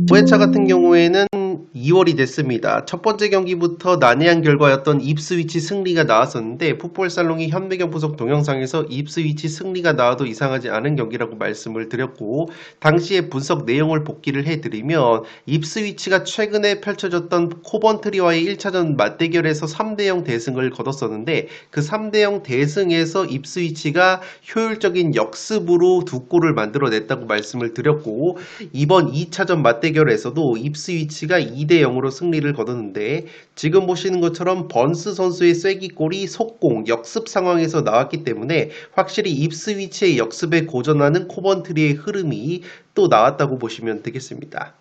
5회차 같은 경우에는 2월이 됐습니다. 첫 번째 경기부터 난해한 결과였던 입스위치 승리가 나왔었는데 풋볼살롱이 현매경 분석 동영상에서 입스위치 승리가 나와도 이상하지 않은 경기라고 말씀을 드렸고, 당시의 분석 내용을 복기를 해드리면 입스위치가 최근에 펼쳐졌던 코번트리와의 1차전 맞대결에서 3대0 대승을 거뒀었는데, 그 3대0 대승에서 입스위치가 효율적인 역습으로 두 골을 만들어냈다고 말씀을 드렸고, 이번 2차전 맞대결에서도 입스위치가 2대0으로 승리를 거뒀는데, 지금 보시는 것처럼 번스 선수의 쐐기골이 속공, 역습 상황에서 나왔기 때문에 확실히 입스위치의 역습에 고전하는 코번트리의 흐름이 또 나왔다고 보시면 되겠습니다.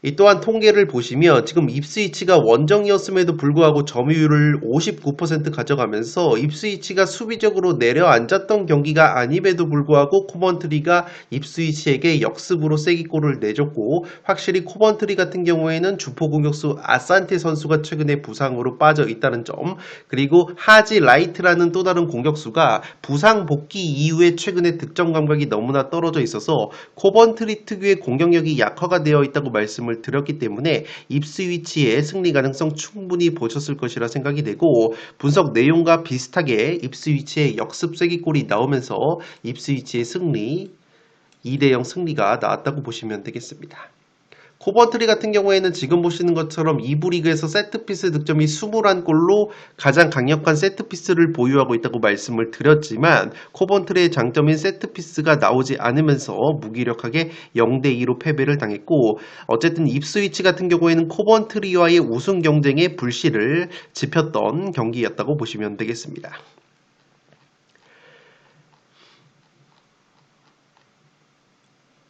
이 또한 통계를 보시면 지금 입스위치가 원정이었음에도 불구하고 점유율을 59% 가져가면서 입스위치가 수비적으로 내려앉았던 경기가 아님에도 불구하고 코번트리가 입스위치에게 역습으로 쐐기골을 내줬고, 확실히 코번트리 같은 경우에는 주포 공격수 아산테 선수가 최근에 부상으로 빠져 있다는 점, 그리고 하지 라이트라는 또 다른 공격수가 부상 복귀 이후에 최근에 득점 감각이 너무나 떨어져 있어서 코번트리 특유의 공격력이 약화가 되어 있다고 말씀을 드렸기 때문에 입스위치의 승리 가능성 충분히 보셨을 것이라 생각이 되고, 분석 내용과 비슷하게 입스위치의 역습 쐐기골이 나오면서 입스위치의 승리 2대0 승리가 나왔다고 보시면 되겠습니다. 코번트리 같은 경우에는 지금 보시는 것처럼 2부 리그에서 세트피스 득점이 21골로 가장 강력한 세트피스를 보유하고 있다고 말씀을 드렸지만, 코번트리의 장점인 세트피스가 나오지 않으면서 무기력하게 0대2로 패배를 당했고, 어쨌든 입스위치 같은 경우에는 코번트리와의 우승 경쟁에 불씨를 지폈던 경기였다고 보시면 되겠습니다.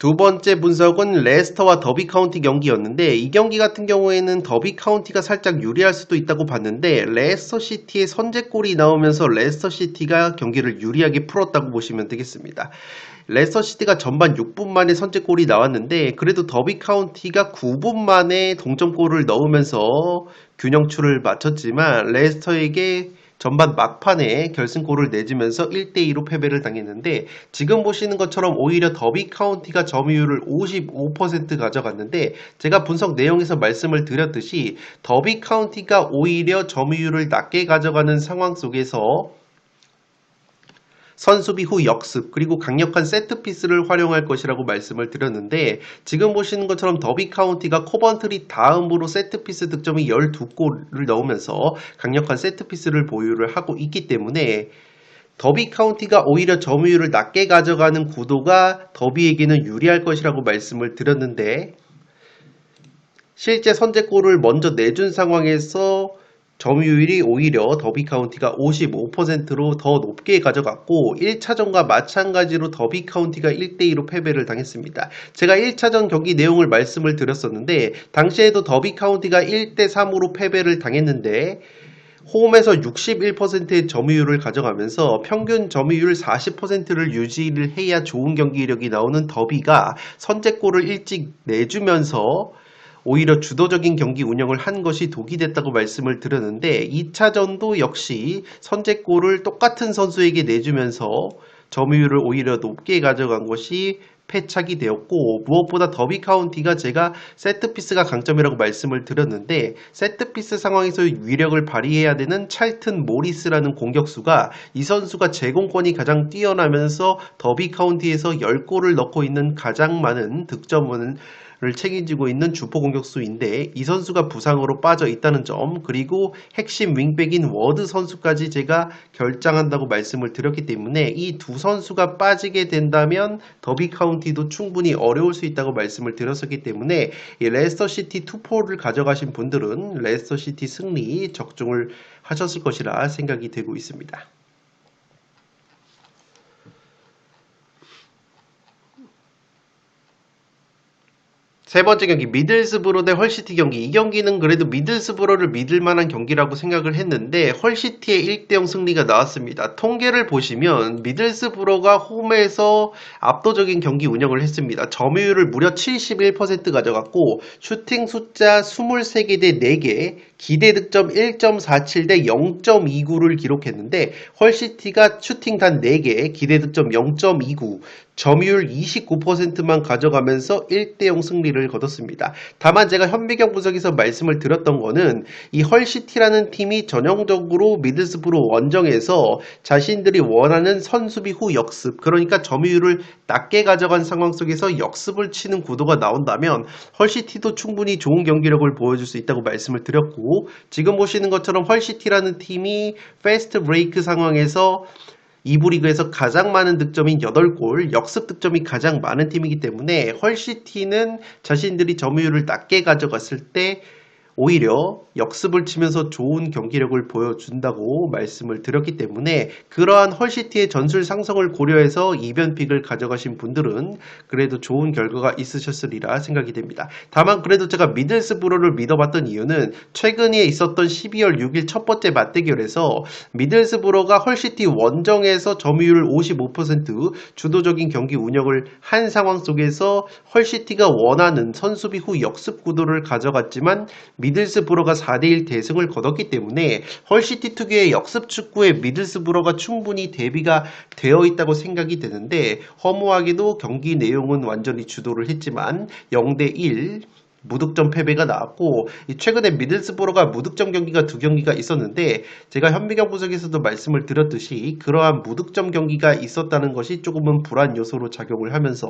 두 번째 분석은 레스터와 더비 카운티 경기였는데, 이 경기 같은 경우에는 더비 카운티가 살짝 유리할 수도 있다고 봤는데 레스터 시티의 선제골이 나오면서 레스터 시티가 경기를 유리하게 풀었다고 보시면 되겠습니다. 레스터 시티가 전반 6분 만에 선제골이 나왔는데 그래도 더비 카운티가 9분 만에 동점골을 넣으면서 균형추를 맞췄지만 레스터에게 전반 막판에 결승골을 내주면서 1대2로 패배를 당했는데, 지금 보시는 것처럼 오히려 더비 카운티가 점유율을 55% 가져갔는데, 제가 분석 내용에서 말씀을 드렸듯이 더비 카운티가 오히려 점유율을 낮게 가져가는 상황 속에서 선수비 후 역습 그리고 강력한 세트피스를 활용할 것이라고 말씀을 드렸는데, 지금 보시는 것처럼 더비 카운티가 코번트리 다음으로 세트피스 득점이 12골을 넣으면서 강력한 세트피스를 보유를 하고 있기 때문에 더비 카운티가 오히려 점유율을 낮게 가져가는 구도가 더비에게는 유리할 것이라고 말씀을 드렸는데, 실제 선제골을 먼저 내준 상황에서 점유율이 오히려 더비 카운티가 55%로 더 높게 가져갔고, 1차전과 마찬가지로 더비 카운티가 1대2로 패배를 당했습니다. 제가 1차전 경기 내용을 말씀을 드렸었는데 당시에도 더비 카운티가 1대3으로 패배를 당했는데 홈에서 61%의 점유율을 가져가면서 평균 점유율 40%를 유지를 해야 좋은 경기력이 나오는 더비가 선제골을 일찍 내주면서 오히려 주도적인 경기 운영을 한 것이 독이 됐다고 말씀을 드렸는데, 2차전도 역시 선제골을 똑같은 선수에게 내주면서 점유율을 오히려 높게 가져간 것이 패착이 되었고, 무엇보다 더비 카운티가 제가 세트피스가 강점이라고 말씀을 드렸는데, 세트피스 상황에서 위력을 발휘해야 되는 찰튼 모리스라는 공격수가, 이 선수가 제공권이 가장 뛰어나면서 더비 카운티에서 10골을 넣고 있는 가장 많은 득점을 책임지고 있는 주포 공격수인데, 이 선수가 부상으로 빠져 있다는 점, 그리고 핵심 윙백인 워드 선수까지 제가 결장한다고 말씀을 드렸기 때문에 이 두 선수가 빠지게 된다면 더비 카운티도 충분히 어려울 수 있다고 말씀을 드렸었기 때문에 이 레스터 시티 투포를 가져가신 분들은 레스터 시티 승리 적중을 하셨을 것이라 생각이 되고 있습니다. 세 번째 경기 미들스브로 대 헐시티 경기. 이 경기는 그래도 미들스브로를 믿을 만한 경기라고 생각을 했는데 헐시티의 1대0 승리가 나왔습니다. 통계를 보시면 미들스브로가 홈에서 압도적인 경기 운영을 했습니다. 점유율을 무려 71% 가져갔고 슈팅 숫자 23개 대 4개, 기대 득점 1.47 대 0.29를 기록했는데 헐시티가 슈팅 단 4개, 기대 득점 0.29, 점유율 29%만 가져가면서 1대0 승리를 거뒀습니다. 다만 제가 현미경 분석에서 말씀을 드렸던 거는 이 헐시티라는 팀이 전형적으로 미들스브로 원정에서 자신들이 원하는 선수비 후 역습, 그러니까 점유율을 낮게 가져간 상황 속에서 역습을 치는 구도가 나온다면 헐시티도 충분히 좋은 경기력을 보여줄 수 있다고 말씀을 드렸고, 지금 보시는 것처럼 헐시티라는 팀이 패스트 브레이크 상황에서 2부 리그에서 가장 많은 득점인 8골, 역습 득점이 가장 많은 팀이기 때문에 헐시티는 자신들이 점유율을 낮게 가져갔을 때 오히려 역습을 치면서 좋은 경기력을 보여준다고 말씀을 드렸기 때문에 그러한 헐시티의 전술 상성을 고려해서 이변픽을 가져가신 분들은 그래도 좋은 결과가 있으셨으리라 생각이 됩니다. 다만 그래도 제가 미들스브로를 믿어봤던 이유는 최근에 있었던 12월 6일 첫 번째 맞대결에서 미들스브로가 헐시티 원정에서 점유율 55% 주도적인 경기 운영을 한 상황 속에서 헐시티가 원하는 선수비 후 역습 구도를 가져갔지만 미들스브로가 4대1 대승을 거뒀기 때문에 헐시티 특유의 역습 축구에 미들스브로가 충분히 대비가 되어 있다고 생각이 되는데, 허무하게도 경기 내용은 완전히 주도를 했지만 0대1 무득점 패배가 나왔고, 최근에 미들스브로가 무득점 경기가 2경기가 있었는데 제가 현미경 분석에서도 말씀을 드렸듯이 그러한 무득점 경기가 있었다는 것이 조금은 불안 요소로 작용을 하면서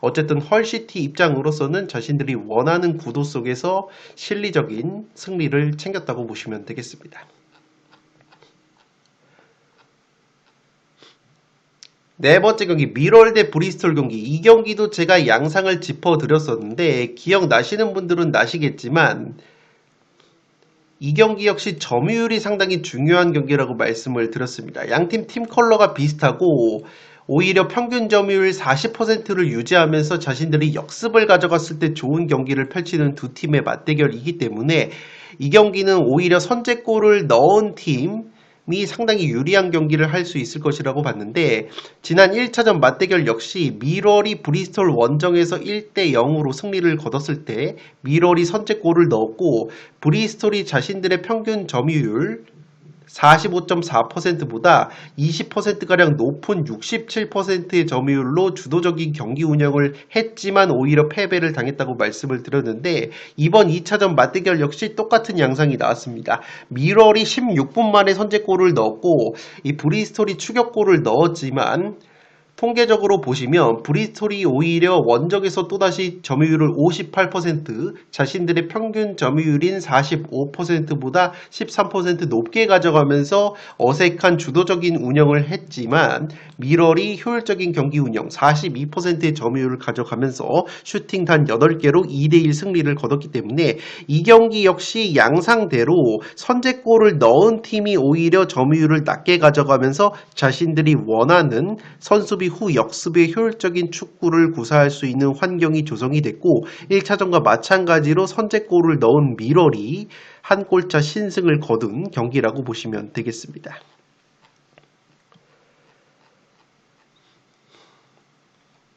어쨌든 헐시티 입장으로서는 자신들이 원하는 구도 속에서 실리적인 승리를 챙겼다고 보시면 되겠습니다. 네 번째 경기 미럴 대 브리스톨 경기. 이 경기도 제가 양상을 짚어드렸었는데 기억나시는 분들은 나시겠지만 이 경기 역시 점유율이 상당히 중요한 경기라고 말씀을 드렸습니다. 양팀 팀 컬러가 비슷하고 오히려 평균 점유율 40%를 유지하면서 자신들이 역습을 가져갔을 때 좋은 경기를 펼치는 두 팀의 맞대결이기 때문에 이 경기는 오히려 선제골을 넣은 팀이 상당히 유리한 경기를 할 수 있을 것이라고 봤는데, 지난 1차전 맞대결 역시 미럴이 브리스톨 원정에서 1대0으로 승리를 거뒀을 때 미럴이 선제골을 넣었고 브리스톨이 자신들의 평균 점유율 45.4%보다 20%가량 높은 67%의 점유율로 주도적인 경기 운영을 했지만 오히려 패배를 당했다고 말씀을 드렸는데, 이번 2차전 맞대결 역시 똑같은 양상이 나왔습니다. 미럴이 16분 만에 선제골을 넣었고 이 브리스톨이 추격골을 넣었지만 통계적으로 보시면 브리스톨이 오히려 원정에서 또다시 점유율을 58%, 자신들의 평균 점유율인 45%보다 13% 높게 가져가면서 어색한 주도적인 운영을 했지만 미럴이 효율적인 경기 운영 42%의 점유율을 가져가면서 슈팅 단 8개로 2대1 승리를 거뒀기 때문에 이 경기 역시 양상대로 선제골을 넣은 팀이 오히려 점유율을 낮게 가져가면서 자신들이 원하는 선수비 후 역습의 효율적인 축구를 구사할 수 있는 환경이 조성이 됐고 1차전과 마찬가지로 선제골을 넣은 미럴이 한 골차 신승을 거둔 경기라고 보시면 되겠습니다.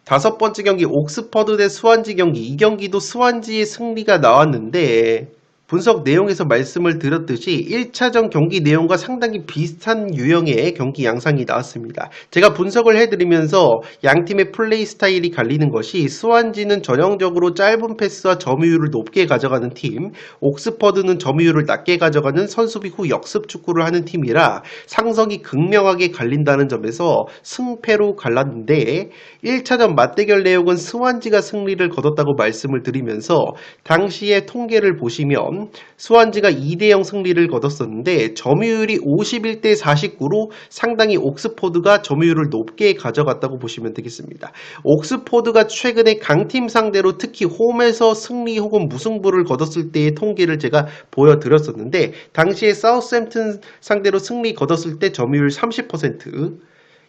다섯 번째 경기 옥스퍼드 대 스완지 경기. 이 경기도 스완지의 승리가 나왔는데 분석 내용에서 말씀을 드렸듯이 1차전 경기 내용과 상당히 비슷한 유형의 경기 양상이 나왔습니다. 제가 분석을 해드리면서 양팀의 플레이 스타일이 갈리는 것이 스완지는 전형적으로 짧은 패스와 점유율을 높게 가져가는 팀, 옥스퍼드는 점유율을 낮게 가져가는 선수비 후 역습 축구를 하는 팀이라 상성이 극명하게 갈린다는 점에서 승패로 갈랐는데 1차전 맞대결 내용은 스완지가 승리를 거뒀다고 말씀을 드리면서 당시의 통계를 보시면 스완지가 2대0 승리를 거뒀었는데 점유율이 51대 49로 상당히 옥스포드가 점유율을 높게 가져갔다고 보시면 되겠습니다. 옥스포드가 최근에 강팀 상대로 특히 홈에서 승리 혹은 무승부를 거뒀을 때의 통계를 제가 보여드렸었는데 당시에 사우스햄튼 상대로 승리 거뒀을 때 점유율 30%,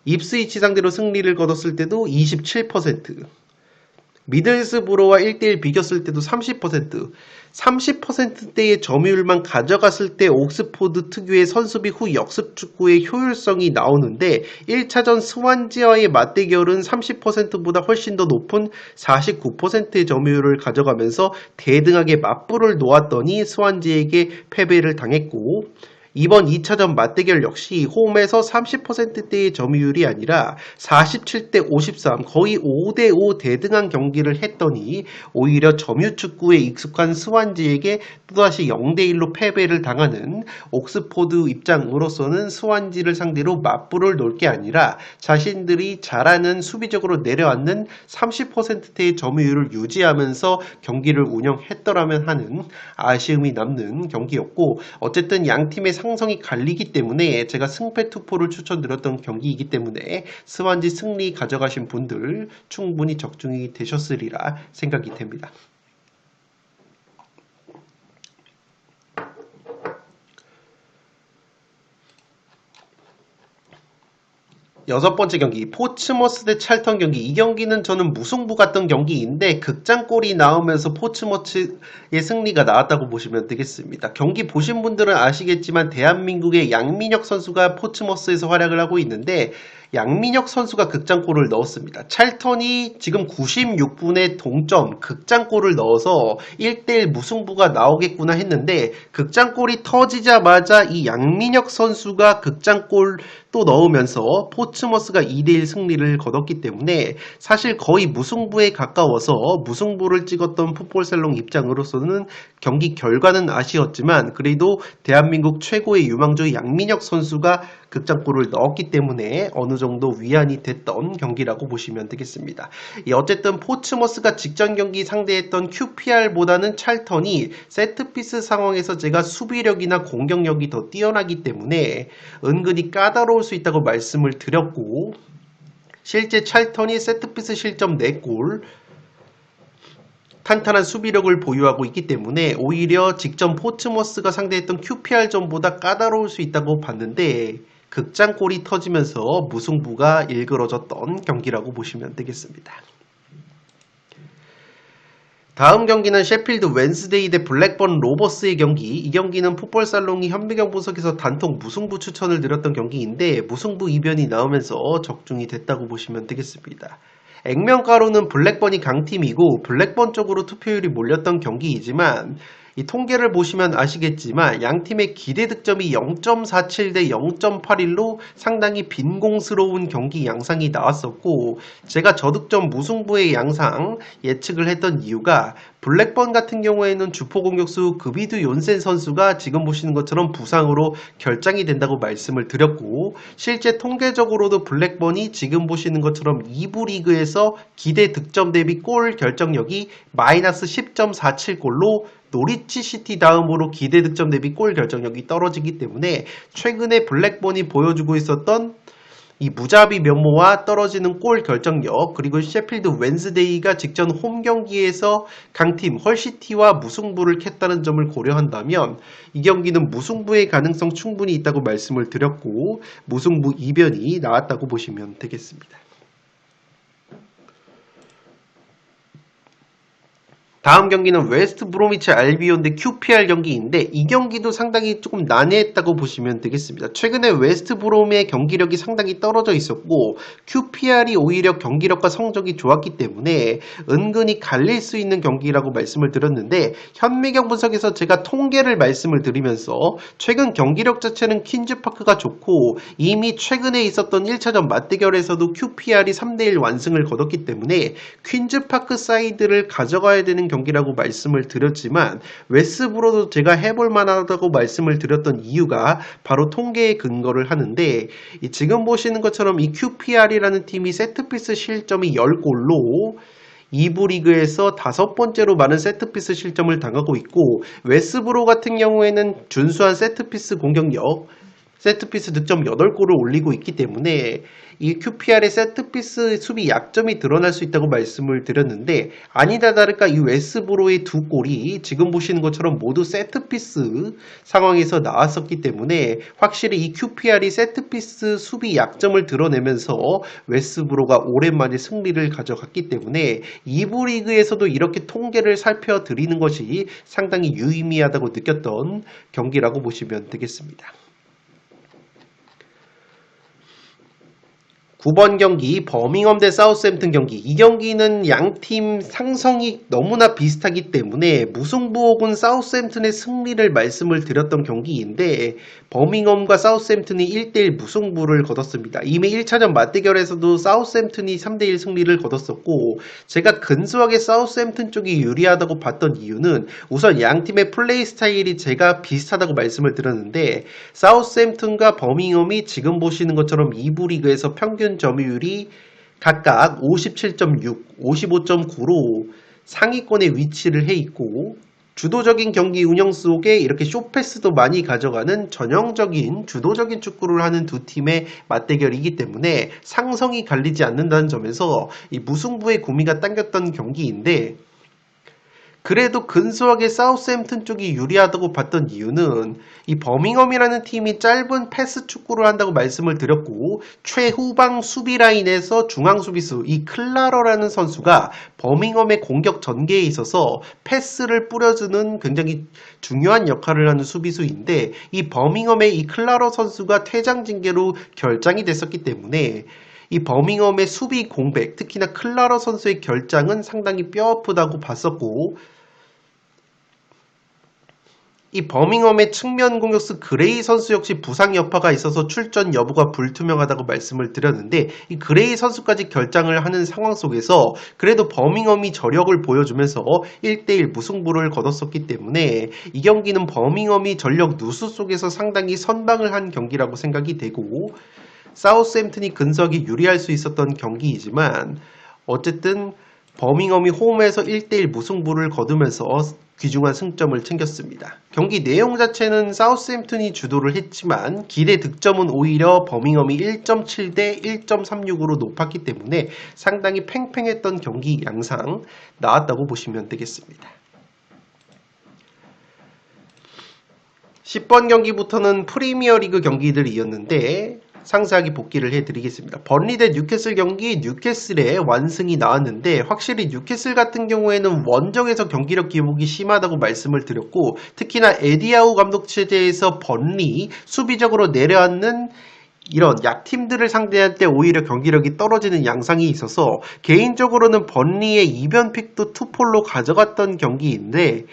입스위치 상대로 승리를 거뒀을 때도 27%, 미들스브로와 1대1 비겼을 때도 30%대의 점유율만 가져갔을 때 옥스포드 특유의 선수비 후 역습 축구의 효율성이 나오는데 1차전 스완지와의 맞대결은 30%보다 훨씬 더 높은 49%의 점유율을 가져가면서 대등하게 맞불을 놓았더니 스완지에게 패배를 당했고, 이번 2차전 맞대결 역시 홈에서 30%대의 점유율이 아니라 47대 53, 거의 5대5 대등한 경기를 했더니 오히려 점유축구에 익숙한 스완지에게 또다시 0대1로 패배를 당하는 옥스포드 입장으로서는 스완지를 상대로 맞불을 놓을 게 아니라 자신들이 잘하는 수비적으로 내려앉는 30%대의 점유율을 유지하면서 경기를 운영했더라면 하는 아쉬움이 남는 경기였고, 어쨌든 양팀의 상성이 갈리기 때문에 제가 승패 투포를 추천드렸던 경기이기 때문에 스완지 승리 가져가신 분들 충분히 적중이 되셨으리라 생각이 됩니다. 여섯 번째 경기, 포츠머스 대 찰턴 경기. 이 경기는 저는 무승부 같던 경기인데 극장골이 나오면서 포츠머스의 승리가 나왔다고 보시면 되겠습니다. 경기 보신 분들은 아시겠지만 대한민국의 양민혁 선수가 포츠머스에서 활약을 하고 있는데 양민혁 선수가 극장골을 넣었습니다. 찰턴이 지금 96분에 동점 극장골을 넣어서 1대1 무승부가 나오겠구나 했는데 극장골이 터지자마자 이 양민혁 선수가 극장골 또 넣으면서 포츠머스가 2대1 승리를 거뒀기 때문에 사실 거의 무승부에 가까워서 무승부를 찍었던 풋볼살롱 입장으로서는 경기 결과는 아쉬웠지만 그래도 대한민국 최고의 유망주 양민혁 선수가 극장골을 넣었기 때문에 어느 정도 위안이 됐던 경기라고 보시면 되겠습니다. 어쨌든 포츠머스가 직전 경기 상대했던 QPR보다는 찰턴이 세트피스 상황에서 제가 수비력이나 공격력이 더 뛰어나기 때문에 은근히 까다로울 수 있다고 말씀을 드렸고, 실제 찰턴이 세트피스 실점 4골, 탄탄한 수비력을 보유하고 있기 때문에 오히려 직전 포츠머스가 상대했던 QPR전보다 까다로울 수 있다고 봤는데 극장골이 터지면서 무승부가 일그러졌던 경기라고 보시면 되겠습니다. 다음 경기는 셰필드 웬스데이 대 블랙번 로버스의 경기. 이 경기는 풋볼살롱이 현미경 분석에서 단통 무승부 추천을 드렸던 경기인데 무승부 이변이 나오면서 적중이 됐다고 보시면 되겠습니다. 액면가로는 블랙번이 강팀이고 블랙번 쪽으로 투표율이 몰렸던 경기이지만 이 통계를 보시면 아시겠지만 양팀의 기대 득점이 0.47 대 0.81로 상당히 빈공스러운 경기 양상이 나왔었고, 제가 저득점 무승부의 양상 예측을 했던 이유가 블랙번 같은 경우에는 주포 공격수 그비드 욘센 선수가 지금 보시는 것처럼 부상으로 결장이 된다고 말씀을 드렸고, 실제 통계적으로도 블랙번이 지금 보시는 것처럼 2부 리그에서 기대 득점 대비 골 결정력이 마이너스 10.47골로 노리치 시티 다음으로 기대 득점 대비 골 결정력이 떨어지기 때문에 최근에 블랙번이 보여주고 있었던 이 무자비 면모와 떨어지는 골 결정력, 그리고 셰필드 웬스데이가 직전 홈 경기에서 강팀 헐시티와 무승부를 캤다는 점을 고려한다면 이 경기는 무승부의 가능성 충분히 있다고 말씀을 드렸고 무승부 이변이 나왔다고 보시면 되겠습니다. 다음 경기는 웨스트 브로미치 알비온 대 QPR 경기인데 이 경기도 상당히 조금 난해했다고 보시면 되겠습니다. 최근에 웨스트 브롬의 경기력이 상당히 떨어져 있었고 QPR이 오히려 경기력과 성적이 좋았기 때문에 은근히 갈릴 수 있는 경기라고 말씀을 드렸는데 현미경 분석에서 제가 통계를 말씀을 드리면서 최근 경기력 자체는 퀸즈파크가 좋고 이미 최근에 있었던 1차전 맞대결에서도 QPR이 3대1 완승을 거뒀기 때문에 퀸즈파크 사이드를 가져가야 되는 경기라고 말씀을 드렸지만 웨스브로도 제가 해볼 만하다고 말씀을 드렸던 이유가 바로 통계에 근거를 하는데 지금 보시는 것처럼 이 QPR이라는 팀이 세트피스 실점이 10골로 2부 리그에서 5번째로 많은 세트피스 실점을 당하고 있고 웨스브로 같은 경우에는 준수한 세트피스 공격력 세트피스 득점 8골을 올리고 있기 때문에 이 QPR의 세트피스 수비 약점이 드러날 수 있다고 말씀을 드렸는데, 아니다 다를까 이 웨스브로의 두 골이 지금 보시는 것처럼 모두 세트피스 상황에서 나왔었기 때문에 확실히 이 QPR이 세트피스 수비 약점을 드러내면서 웨스브로가 오랜만에 승리를 가져갔기 때문에 2부 리그에서도 이렇게 통계를 살펴드리는 것이 상당히 유의미하다고 느꼈던 경기라고 보시면 되겠습니다. 9번 경기 버밍엄 대 사우스햄튼 경기. 이 경기는 양팀 상성이 너무나 비슷하기 때문에 무승부 혹은 사우스햄튼의 승리를 말씀을 드렸던 경기인데, 버밍엄과 사우스햄튼이 1대1 무승부를 거뒀습니다. 이미 1차전 맞대결에서도 사우스햄튼이 3대1 승리를 거뒀었고, 제가 근소하게 사우스햄튼 쪽이 유리하다고 봤던 이유는 우선 양팀의 플레이 스타일이 제가 비슷하다고 말씀을 드렸는데, 사우스햄튼과 버밍엄이 지금 보시는 것처럼 2부 리그에서 평균 점유율이 각각 57.6, 55.9로 상위권에 위치를 해 있고, 주도적인 경기 운영 속에 이렇게 쇼패스도 많이 가져가는 전형적인 주도적인 축구를 하는 두 팀의 맞대결이기 때문에 상성이 갈리지 않는다는 점에서 이 무승부의 구미가 당겼던 경기인데, 그래도 근소하게 사우스햄튼 쪽이 유리하다고 봤던 이유는 이 버밍엄이라는 팀이 짧은 패스 축구를 한다고 말씀을 드렸고, 최후방 수비 라인에서 중앙 수비수 이 클라러라는 선수가 버밍엄의 공격 전개에 있어서 패스를 뿌려주는 굉장히 중요한 역할을 하는 수비수인데, 이 버밍엄의 이 클라러 선수가 퇴장 징계로 결장이 됐었기 때문에 이 버밍엄의 수비 공백, 특히나 클라러 선수의 결장은 상당히 뼈아프다고 봤었고, 이 버밍엄의 측면 공격수 그레이 선수 역시 부상 여파가 있어서 출전 여부가 불투명하다고 말씀을 드렸는데, 이 그레이 선수까지 결장을 하는 상황 속에서 그래도 버밍엄이 저력을 보여주면서 1대1 무승부를 거뒀었기 때문에 이 경기는 버밍엄이 전력 누수 속에서 상당히 선방을 한 경기라고 생각이 되고, 사우스햄튼이 근소하게 유리할 수 있었던 경기이지만 어쨌든 버밍엄이 홈에서 1대1 무승부를 거두면서 귀중한 승점을 챙겼습니다. 경기 내용 자체는 사우스햄튼이 주도를 했지만 기대 득점은 오히려 버밍엄이 1.7 대 1.36으로 높았기 때문에 상당히 팽팽했던 경기 양상 나왔다고 보시면 되겠습니다. 10번 경기부터는 프리미어리그 경기들이었는데 상세하게 복기를 해드리겠습니다. 번리 대 뉴캐슬 경기, 뉴캐슬의 완승이 나왔는데 확실히 뉴캐슬 같은 경우에는 원정에서 경기력 기복이 심하다고 말씀을 드렸고, 특히나 에디아우 감독 체제에서 번리 수비적으로 내려앉는 이런 약팀들을 상대할 때 오히려 경기력이 떨어지는 양상이 있어서 개인적으로는 번리의 이변픽도 투폴로 가져갔던 경기인데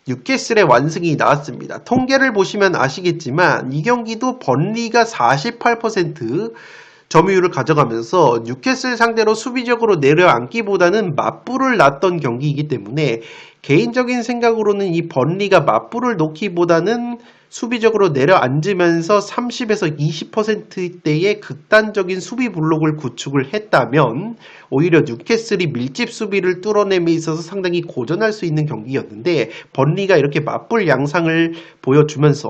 뉴캐슬의 완승이 나왔습니다. 통계를 보시면 아시겠지만 이 경기도 번리가 48% 점유율을 가져가면서 뉴캐슬 상대로 수비적으로 내려앉기보다는 맞불을 놨던 경기이기 때문에 개인적인 생각으로는 이 번리가 맞불을 놓기보다는 수비적으로 내려앉으면서 30에서 20%대의 극단적인 수비 블록을 구축을 했다면 오히려 뉴캐슬이 밀집 수비를 뚫어냄에 있어서 상당히 고전할 수 있는 경기였는데, 번리가 이렇게 맞불 양상을 보여주면서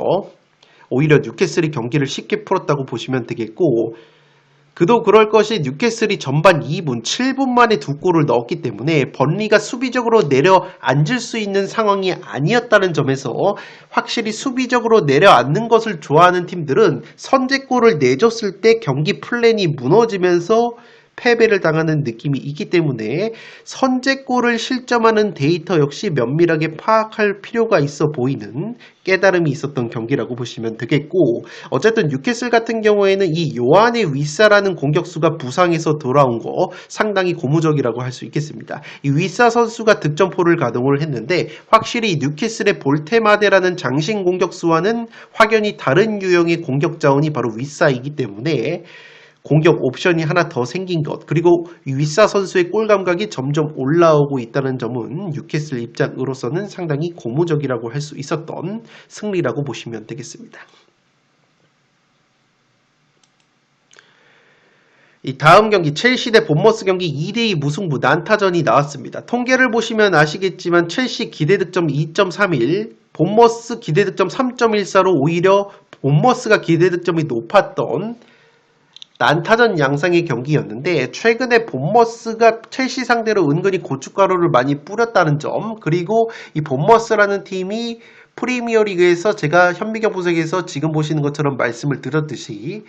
오히려 뉴캐슬이 경기를 쉽게 풀었다고 보시면 되겠고, 그도 그럴 것이 뉴캐슬이 전반 2분, 7분 만에 두 골을 넣었기 때문에 번리가 수비적으로 내려앉을 수 있는 상황이 아니었다는 점에서 확실히 수비적으로 내려앉는 것을 좋아하는 팀들은 선제골을 내줬을 때 경기 플랜이 무너지면서 패배를 당하는 느낌이 있기 때문에 선제골을 실점하는 데이터 역시 면밀하게 파악할 필요가 있어 보이는 깨달음이 있었던 경기라고 보시면 되겠고, 어쨌든 뉴캐슬 같은 경우에는 이 요한의 위사라는 공격수가 부상해서 돌아온 거 상당히 고무적이라고 할 수 있겠습니다. 이 위사 선수가 득점포를 가동을 했는데 확실히 뉴캐슬의 볼테마데라는 장신 공격수와는 확연히 다른 유형의 공격 자원이 바로 위사이기 때문에 공격 옵션이 하나 더 생긴 것, 그리고 위사 선수의 골 감각이 점점 올라오고 있다는 점은 뉴캐슬 입장으로서는 상당히 고무적이라고 할 수 있었던 승리라고 보시면 되겠습니다. 이 다음 경기 첼시 대 본머스 경기 2대2 무승부 난타전이 나왔습니다. 통계를 보시면 아시겠지만 첼시 기대득점 2.31, 본머스 기대득점 3.14로 오히려 본머스가 기대 득점이 높았던 난타전 양상의 경기였는데 최근에 본머스가 첼시 상대로 은근히 고춧가루를 많이 뿌렸다는 점, 그리고 이 본머스라는 팀이 프리미어리그에서 제가 현미경 분석에서 지금 보시는 것처럼 말씀을 드렸듯이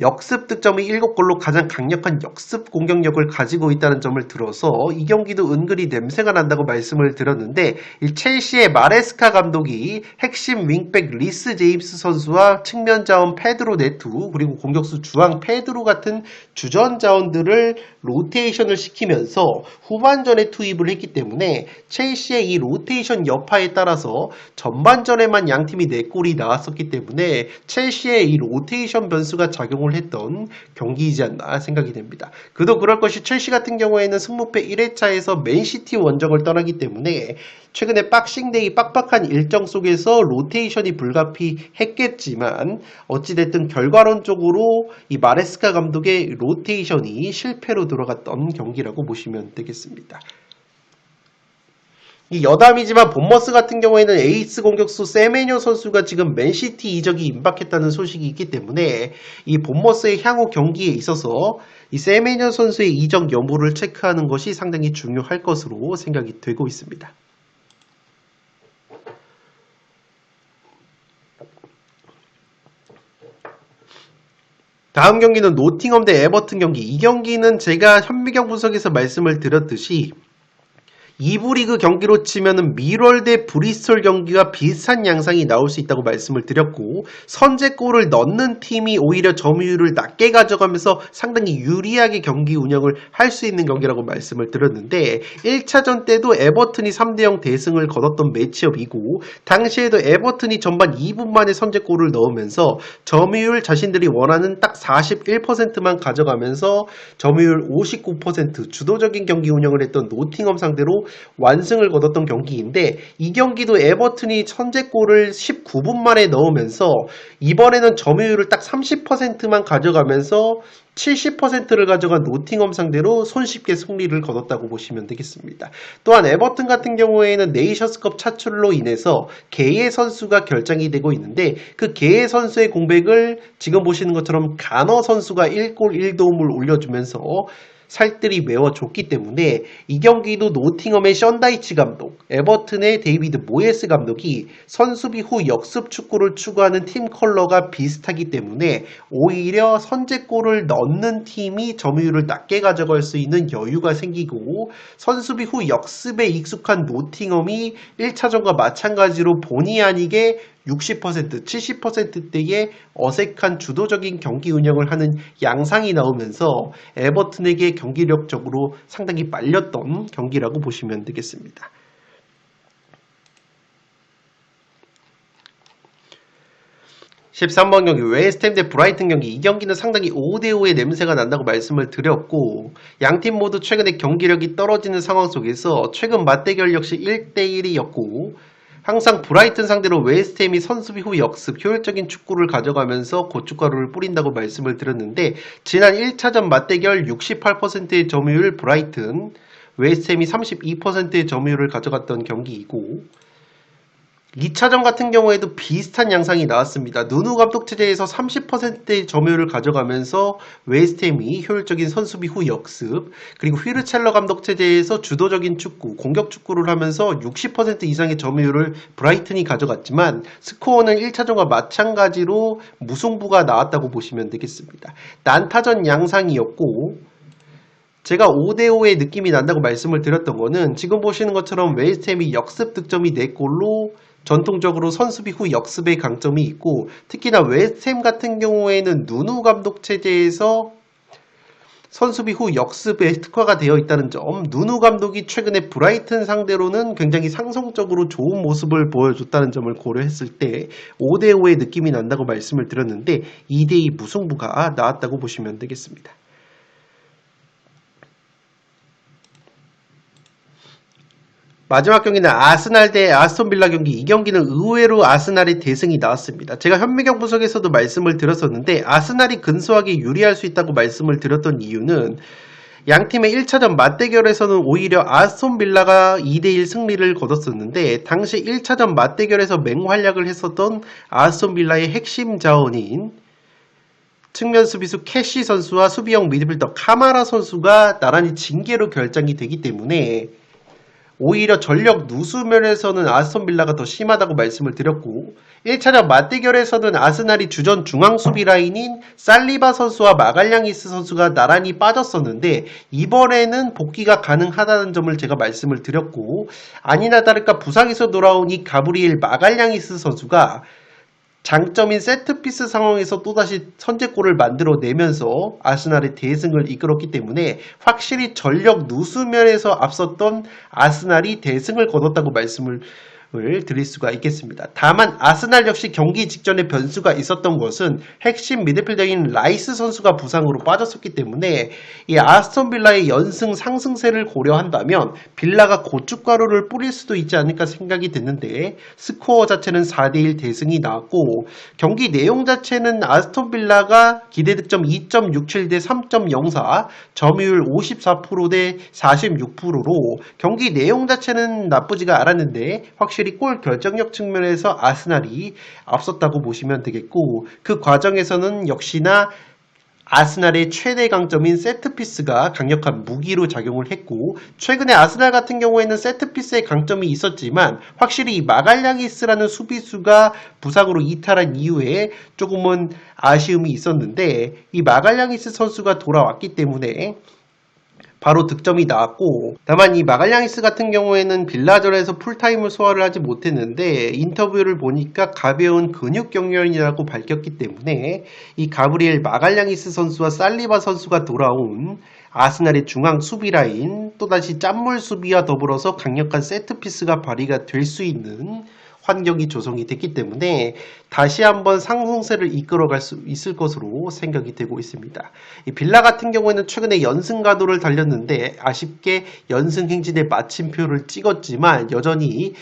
역습 득점이 7골로 가장 강력한 역습 공격력을 가지고 있다는 점을 들어서 이 경기도 은근히 냄새가 난다고 말씀을 드렸는데, 이 첼시의 마레스카 감독이 핵심 윙백 리스 제임스 선수와 측면 자원 페드로 네투, 그리고 공격수 주앙 페드로 같은 주전 자원들을 로테이션을 시키면서 후반전에 투입을 했기 때문에 첼시의 이 로테이션 여파에 따라서 전반전에만 양팀이 4골이 나왔었기 때문에 첼시의 이 로테이션 변수가 작용을 했던 경기이지 않나 생각이 됩니다. 그도 그럴 것이 첼시 같은 경우에는 승무패 1회차에서 맨시티 원정을 떠나기 때문에 최근에 박싱데이 빡빡한 일정 속에서 로테이션이 불가피했겠지만 어찌됐든 결과론적으로 이 마레스카 감독의 로테이션이 실패로 돌아갔던 경기라고 보시면 되겠습니다. 이 여담이지만 본머스 같은 경우에는 에이스 공격수 세메뇨 선수가 지금 맨시티 이적이 임박했다는 소식이 있기 때문에 이 본머스의 향후 경기에 있어서 이 세메뇨 선수의 이적 여부를 체크하는 것이 상당히 중요할 것으로 생각이 되고 있습니다. 다음 경기는 노팅엄 대 에버튼 경기. 이 경기는 제가 현미경 분석에서 말씀을 드렸듯이 2부 리그 경기로 치면은 미럴 대 브리스톨 경기가 비슷한 양상이 나올 수 있다고 말씀을 드렸고, 선제골을 넣는 팀이 오히려 점유율을 낮게 가져가면서 상당히 유리하게 경기 운영을 할 수 있는 경기라고 말씀을 드렸는데, 1차전 때도 에버튼이 3대0 대승을 거뒀던 매치업이고, 당시에도 에버튼이 전반 2분 만에 선제골을 넣으면서 점유율 자신들이 원하는 딱 41%만 가져가면서 점유율 59%, 주도적인 경기 운영을 했던 노팅엄 상대로 완승을 거뒀던 경기인데, 이 경기도 에버튼이 선제골을 19분 만에 넣으면서 이번에는 점유율을 딱 30%만 가져가면서 70%를 가져간 노팅엄 상대로 손쉽게 승리를 거뒀다고 보시면 되겠습니다. 또한 에버튼 같은 경우에는 네이션스컵 차출로 인해서 게예 선수가 결정이 되고 있는데, 그 게예 선수의 공백을 지금 보시는 것처럼 가너 선수가 1골 1도움을 올려주면서 살뜰히 메워줬기 때문에 이 경기도 노팅엄의 션다이치 감독, 에버튼의 데이비드 모예스 감독이 선수비 후 역습 축구를 추구하는 팀 컬러가 비슷하기 때문에 오히려 선제골을 넣는 팀이 점유율을 낮게 가져갈 수 있는 여유가 생기고, 선수비 후 역습에 익숙한 노팅엄이 1차전과 마찬가지로 본의 아니게 60%, 70%대의 어색한 주도적인 경기 운영을 하는 양상이 나오면서 에버튼에게 경기력적으로 상당히 말렸던 경기라고 보시면 되겠습니다. (13번) 경기 웨스트햄 대 브라이튼 경기. 이 경기는 상당히 5대5의 냄새가 난다고 말씀을 드렸고, 양팀 모두 최근에 경기력이 떨어지는 상황 속에서 최근 맞대결 역시 1대1이었고, 항상 브라이튼 상대로 웨스트햄이 선수비 후 역습, 효율적인 축구를 가져가면서 고춧가루를 뿌린다고 말씀을 드렸는데, 지난 1차전 맞대결 68%의 점유율 브라이튼, 웨스트햄이 32%의 점유율을 가져갔던 경기이고, 2차전 같은 경우에도 비슷한 양상이 나왔습니다. 누누 감독 체제에서 30%의 점유율을 가져가면서 웨스트햄이 효율적인 선수비 후 역습, 그리고 휘르첼러 감독 체제에서 주도적인 축구, 공격 축구를 하면서 60% 이상의 점유율을 브라이튼이 가져갔지만 스코어는 1차전과 마찬가지로 무승부가 나왔다고 보시면 되겠습니다. 난타전 양상이었고, 제가 5대5의 느낌이 난다고 말씀을 드렸던 거는 지금 보시는 것처럼 웨스트햄이 역습 득점이 4골로 전통적으로 선수비 후 역습의 강점이 있고, 특히나 웨스트햄 같은 경우에는 누누 감독 체제에서 선수비 후 역습에 특화가 되어 있다는 점, 누누 감독이 최근에 브라이튼 상대로는 굉장히 상성적으로 좋은 모습을 보여줬다는 점을 고려했을 때 5대5의 느낌이 난다고 말씀을 드렸는데 2대2 무승부가 나왔다고 보시면 되겠습니다. 마지막 경기는 아스날 대 아스톤빌라 경기. 이 경기는 의외로 아스날의 대승이 나왔습니다. 제가 현미경 분석에서도 말씀을 드렸었는데 아스날이 근소하게 유리할 수 있다고 말씀을 드렸던 이유는 양팀의 1차전 맞대결에서는 오히려 아스톤 빌라가 2대1 승리를 거뒀었는데 당시 1차전 맞대결에서 맹활약을 했었던 아스톤 빌라의 핵심 자원인 측면 수비수 캐시 선수와 수비형 미드필더 카마라 선수가 나란히 징계로 결정이 되기 때문에 오히려 전력 누수면에서는 아스톤 빌라가 더 심하다고 말씀을 드렸고 1차전 맞대결에서는 아스날이 주전 중앙수비 라인인 살리바 선수와 마갈량이스 선수가 나란히 빠졌었는데 이번에는 복귀가 가능하다는 점을 제가 말씀을 드렸고 아니나 다를까 부상에서 돌아온 이 가브리엘 마갈량이스 선수가 장점인 세트피스 상황에서 또다시 선제골을 만들어내면서 아스날의 대승을 이끌었기 때문에 확실히 전력 누수면에서 앞섰던 아스날이 대승을 거뒀다고 말씀을 드릴 수가 있겠습니다. 다만 아스날 역시 경기 직전에 변수가 있었던 것은 핵심 미드필더인 라이스 선수가 부상으로 빠졌었기 때문에 이 아스톤 빌라의 연승 상승세를 고려한다면 빌라가 고춧가루를 뿌릴 수도 있지 않을까 생각이 드는데 스코어 자체는 4대1 대승이 나왔고 경기 내용 자체는 아스톤 빌라가 기대 득점 2.67 대 3.04 점유율 54% 대 46%로 경기 내용 자체는 나쁘지가 않았는데 확실히 골 결정력 측면에서 아스날이 앞섰다고 보시면 되겠고 그 과정에서는 역시나 아스날의 최대 강점인 세트피스가 강력한 무기로 작용을 했고 최근에 아스날 같은 경우에는 세트피스의 강점이 있었지만 확실히 이 마갈량이스라는 수비수가 부상으로 이탈한 이후에 조금은 아쉬움이 있었는데 이 마갈량이스 선수가 돌아왔기 때문에 바로 득점이 나왔고 다만 이 마갈량이스 같은 경우에는 빌라전에서 풀타임을 소화를 하지 못했는데 인터뷰를 보니까 가벼운 근육 경련이라고 밝혔기 때문에 이 가브리엘 마갈량이스 선수와 살리바 선수가 돌아온 아스날의 중앙 수비 라인 또다시 짠물 수비와 더불어서 강력한 세트피스가 발휘가 될 수 있는 환경이 조성이 됐기 때문에 다시 한번 상승세를 이끌어갈 수 있을 것으로 생각이 되고 있습니다. 이 빌라 같은 경우에는 최근에 연승 가도를 달렸는데 아쉽게 연승 행진의 마침표를 찍었지만 여전히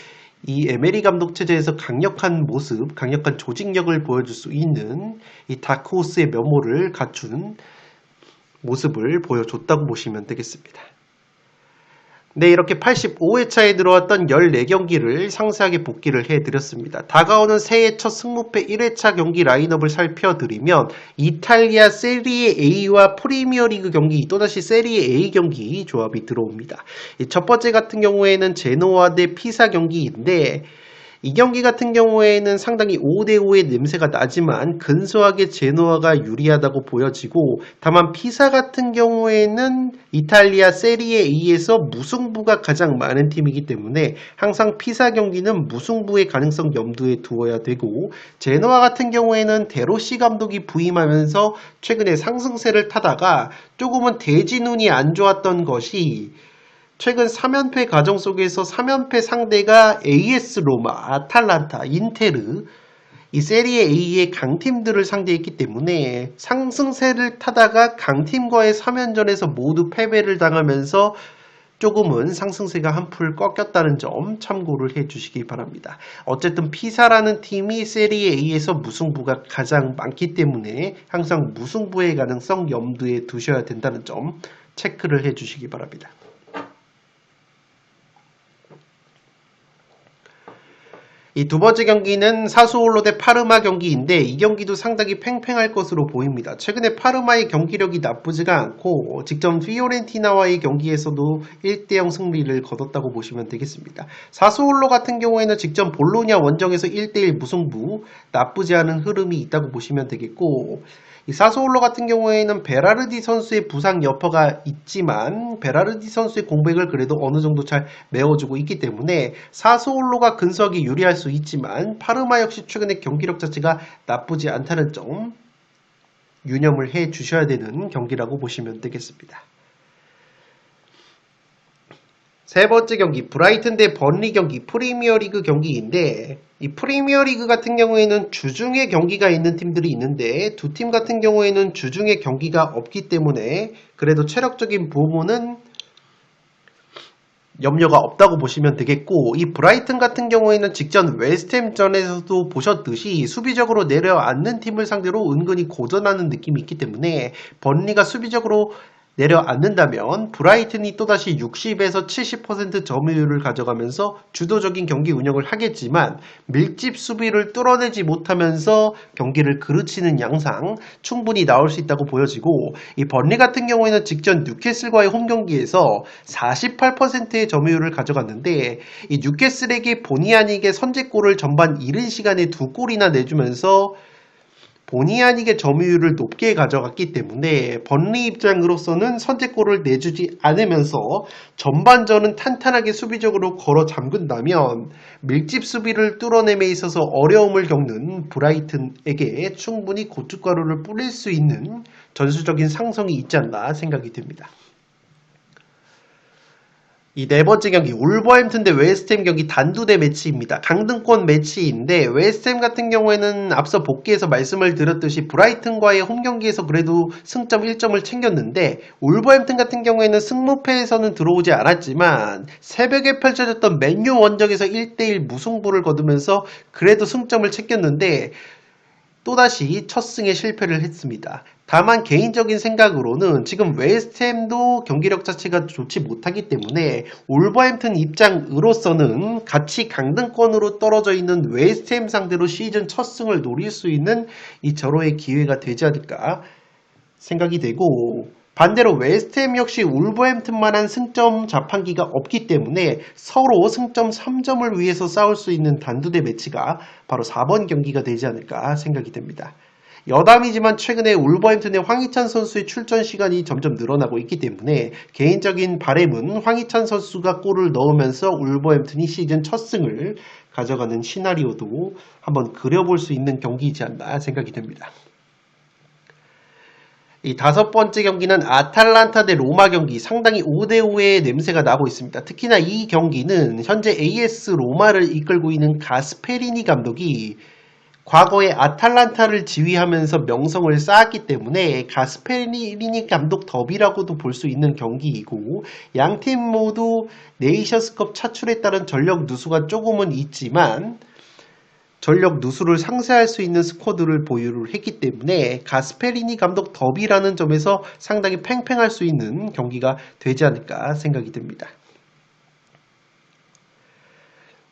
이 에메리 감독 체제에서 강력한 모습, 강력한 조직력을 보여줄 수 있는 이 다크호스의 면모를 갖춘 모습을 보여줬다고 보시면 되겠습니다. 네, 이렇게 85회차에 들어왔던 14경기를 상세하게 복기를 해드렸습니다. 다가오는 새해 첫 승무패 1회차 경기 라인업을 살펴드리면 이탈리아 세리에 A와 프리미어리그 경기 또다시 세리에 A 경기 조합이 들어옵니다. 첫 번째 같은 경우에는 제노아 대 피사 경기인데 이 경기 같은 경우에는 상당히 5대5의 냄새가 나지만 근소하게 제노아가 유리하다고 보여지고 다만 피사 같은 경우에는 이탈리아 세리에 A에서 무승부가 가장 많은 팀이기 때문에 항상 피사 경기는 무승부의 가능성 염두에 두어야 되고 제노아 같은 경우에는 데로시 감독이 부임하면서 최근에 상승세를 타다가 조금은 대진운이 안 좋았던 것이 최근 3연패 과정 속에서 3연패 상대가 AS 로마, 아탈란타, 인테르 이 세리에 A의 강팀들을 상대했기 때문에 상승세를 타다가 강팀과의 3연전에서 모두 패배를 당하면서 조금은 상승세가 한풀 꺾였다는 점 참고를 해주시기 바랍니다. 어쨌든 피사라는 팀이 세리에 A에서 무승부가 가장 많기 때문에 항상 무승부의 가능성 염두에 두셔야 된다는 점 체크를 해주시기 바랍니다. 이 두 번째 경기는 사수올로 대 파르마 경기인데 이 경기도 상당히 팽팽할 것으로 보입니다. 최근에 파르마의 경기력이 나쁘지가 않고 직전 피오렌티나와의 경기에서도 1대0 승리를 거뒀다고 보시면 되겠습니다. 사수올로 같은 경우에는 직전 볼로냐 원정에서 1대1 무승부 나쁘지 않은 흐름이 있다고 보시면 되겠고 이 사수올로 같은 경우에는 베라르디 선수의 부상 여파가 있지만 베라르디 선수의 공백을 그래도 어느 정도 잘 메워주고 있기 때문에 사수올로가 근소하게 유리할 수 있지만 파르마 역시 최근에 경기력 자체가 나쁘지 않다는 점 유념을 해 주셔야 되는 경기라고 보시면 되겠습니다. 세 번째 경기 브라이튼 대 번리 경기 프리미어리그 경기인데 이 프리미어리그 같은 경우에는 주중에 경기가 있는 팀들이 있는데 두 팀 같은 경우에는 주중에 경기가 없기 때문에 그래도 체력적인 부분은 염려가 없다고 보시면 되겠고 이 브라이튼 같은 경우에는 직전 웨스트햄전에서도 보셨듯이 수비적으로 내려앉는 팀을 상대로 은근히 고전하는 느낌이 있기 때문에 번리가 수비적으로 내려앉는다면 브라이튼이 또다시 60에서 70% 점유율을 가져가면서 주도적인 경기 운영을 하겠지만 밀집 수비를 뚫어내지 못하면서 경기를 그르치는 양상 충분히 나올 수 있다고 보여지고, 이 번리 같은 경우에는 직전 뉴캐슬과의 홈 경기에서 48%의 점유율을 가져갔는데, 이 뉴캐슬에게 본의 아니게 선제골을 전반 이른 시간에 2골이나 내주면서 본의 아니게 점유율을 높게 가져갔기 때문에 번리 입장으로서는 선제골을 내주지 않으면서 전반전은 탄탄하게 수비적으로 걸어 잠근다면 밀집 수비를 뚫어냄에 있어서 어려움을 겪는 브라이튼에게 충분히 고춧가루를 뿌릴 수 있는 전술적인 상성이 있지 않나 생각이 듭니다. 이 네 번째 경기 울버햄튼 대 웨스트햄 경기 단두대 매치입니다. 강등권 매치인데 웨스트햄 같은 경우에는 앞서 복귀에서 말씀을 드렸듯이 브라이튼과의 홈 경기에서 그래도 승점 1점을 챙겼는데, 울버햄튼 같은 경우에는 승무패에서는 들어오지 않았지만 새벽에 펼쳐졌던 맨유 원정에서 1대1 무승부를 거두면서 그래도 승점을 챙겼는데 또다시 첫 승에 실패를 했습니다. 다만 개인적인 생각으로는 지금 웨스트햄도 경기력 자체가 좋지 못하기 때문에 울버햄튼 입장으로서는 같이 강등권으로 떨어져 있는 웨스트햄 상대로 시즌 첫 승을 노릴 수 있는 이 절호의 기회가 되지 않을까 생각이 되고, 반대로 웨스트햄 역시 울버햄튼만한 승점 자판기가 없기 때문에 서로 승점 3점을 위해서 싸울 수 있는 단두대 매치가 바로 4번 경기가 되지 않을까 생각이 됩니다. 여담이지만 최근에 울버햄튼의 황희찬 선수의 출전 시간이 점점 늘어나고 있기 때문에 개인적인 바람은 황희찬 선수가 골을 넣으면서 울버햄튼이 시즌 첫 승을 가져가는 시나리오도 한번 그려볼 수 있는 경기이지 않나 생각이 됩니다. 이 다섯 번째 경기는 아탈란타 대 로마 경기, 상당히 5대5의 냄새가 나고 있습니다. 특히나 이 경기는 현재 AS 로마를 이끌고 있는 가스페리니 감독이 과거에 아탈란타를 지휘하면서 명성을 쌓았기 때문에 가스페리니 감독 더비라고도 볼 수 있는 경기이고, 양팀 모두 네이션스컵 차출에 따른 전력 누수가 조금은 있지만 전력 누수를 상쇄할 수 있는 스쿼드를 보유를 했기 때문에 가스페리니 감독 더비라는 점에서 상당히 팽팽할 수 있는 경기가 되지 않을까 생각이 듭니다.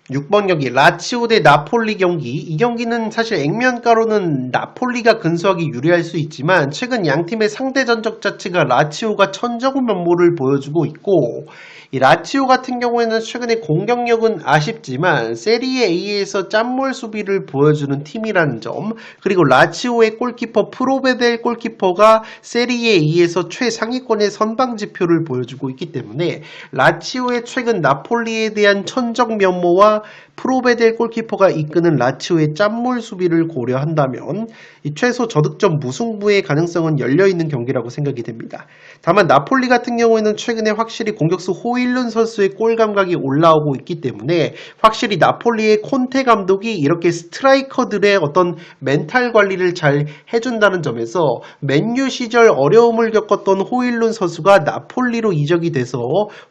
6번 경기 라치오 대 나폴리 경기, 이 경기는 사실 액면가로는 나폴리가 근소하게 유리할 수 있지만 최근 양팀의 상대 전적 자체가 라치오가 천정의 면모를 보여주고 있고, 이 라치오 같은 경우에는 최근에 공격력은 아쉽지만 세리에 A에서 짠몰 수비를 보여주는 팀이라는 점, 그리고 라치오의 골키퍼 프로베델 골키퍼가 세리에 A에서 최상위권의 선방 지표를 보여주고 있기 때문에 라치오의 최근 나폴리에 대한 천적 면모와 프로베델 골키퍼가 이끄는 라치오의 짠몰 수비를 고려한다면 이 최소 저득점 무승부의 가능성은 열려있는 경기라고 생각이 됩니다. 다만 나폴리 같은 경우에는 최근에 확실히 공격수 호일룬 선수의 골 감각이 올라오고 있기 때문에 확실히 나폴리의 콘테 감독이 이렇게 스트라이커들의 어떤 멘탈 관리를 잘 해준다는 점에서 맨유 시절 어려움을 겪었던 호일룬 선수가 나폴리로 이적이 돼서